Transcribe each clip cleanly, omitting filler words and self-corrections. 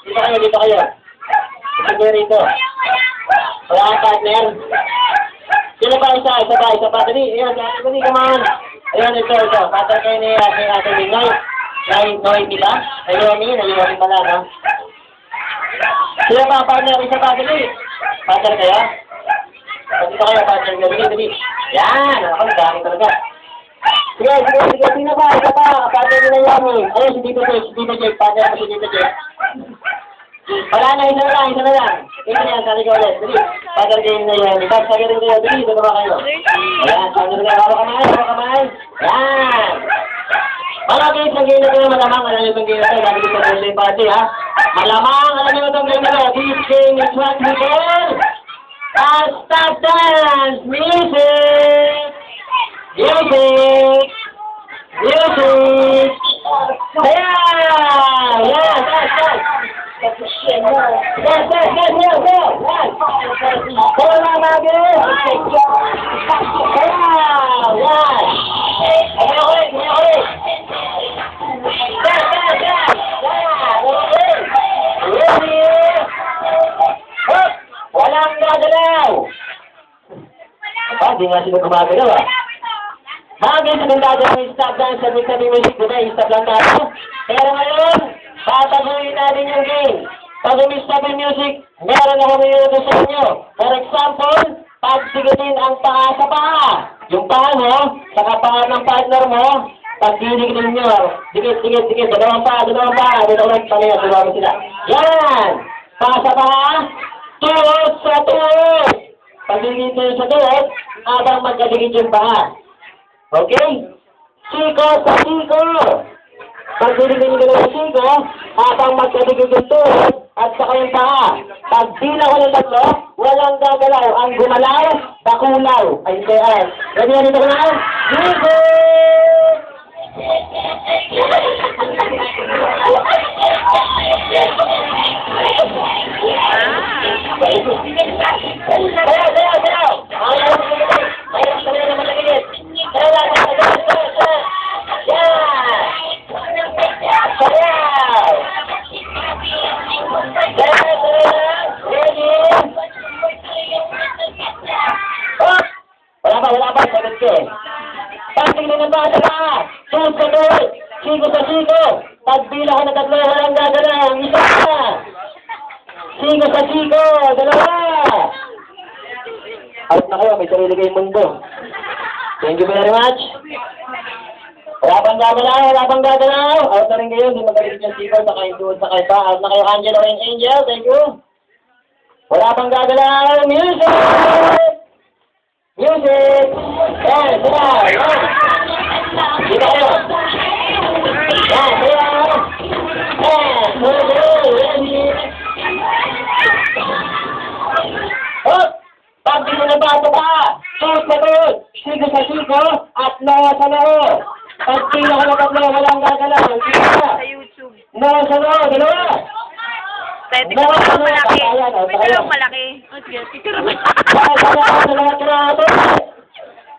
Dito kayo. Sige rito. Wala kang partner. Sino ba isa pa. Dali, ayan, dali, come on. Ayan, ito. Partner kayo ni Ate Linoy. Noy, di ba? Naliwani pala, no? Sino ba partner? Isa pa, dali. Partner kayo? Dito kayo, partner kayo. Dali. Yan, ako, dami talaga. Sige, sino ba? Isa pa, partner nila Yami. Ayun, si Tito Jake, partner ko si Tito Jake. Wala na, isa na lang. Ito yan, sabi ko ulit. Dali, partner kayo nila Yami. Sabi rin kayo, dali, dito ba kayo? Ayan, sabi rin kayo, hawa kamay. Yan. Mga guys, ang game na ito, malamang, alam nyo itong game na ito, sabi ko sa birthday party, ha? Malamang, alam nyo itong game na ito, this game is what we call Stop Dance Music! Music! Ayan! Yes! Go! Go na, mga guys! Ayan! Yan! Walang gagalaw! Di nga sila gumagalaw, ah. Bagay sa ganda ng stop dance, sabi music, diba? I-stop lang tayo. Pero ngayon, tataguin natin yung game. Pag umi-stop yung music, meron ako minuto sa inyo. For example, pag sigatin ang paa sa paa. Yung paa mo, saka paa ng partner mo, pag dinigitin nyo, dikit, dalawang paa, dalawang sila. Yan! Paa sa paa, tuhod sa tuhod. Pag dinigitin sa tuhod, habang magkadikit yung paa. Okay? Siko sa siko. Pag dinigitin nyo ng siko, habang magkadikit yung tuhod, at saka yung paa. Pag bilang ko ng tatlo, walang gagalaw. Ang gumalaw, bakulaw. Ay, kaya. Ganyan dito ko na. Siko! Wala pa, sagot ko eh. Pagtingin ng bata ka, susunod, siko sa siko. Pagbilang ko na tatlo, walang gagalaw, isa ka. Siko sa siko, dalawa. Out na kayo, may sarili kayong mundo. Thank you very much. Wala pang gagalaw. Out na rin kayo, hindi magalit yung siko, saka yung tuhod, saka yung pa. Out na kayo, Angel o Angel, thank you. Wala pang gagalaw, music! Music! Yan, sila! Yan! Dito kayo! Yan, sila! Yan! Hop! Pag dito na bato ka! Tuhod sa tuhod! Sigo sa sigo! At noo sa noo! Pag pila ka na tatlo, walang gagalaw! Sigo ka! Noo sa noo! Dalawa! Pwede ka lang malaki. Pwede lang malaki.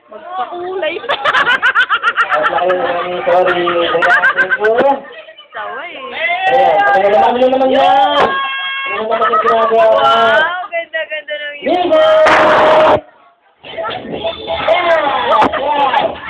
Magpakulay pa. Sorry. Sawa eh. Ayan, naman yan. Ano naman yung ginagawa? Wow, ganda ng Music! Yeah!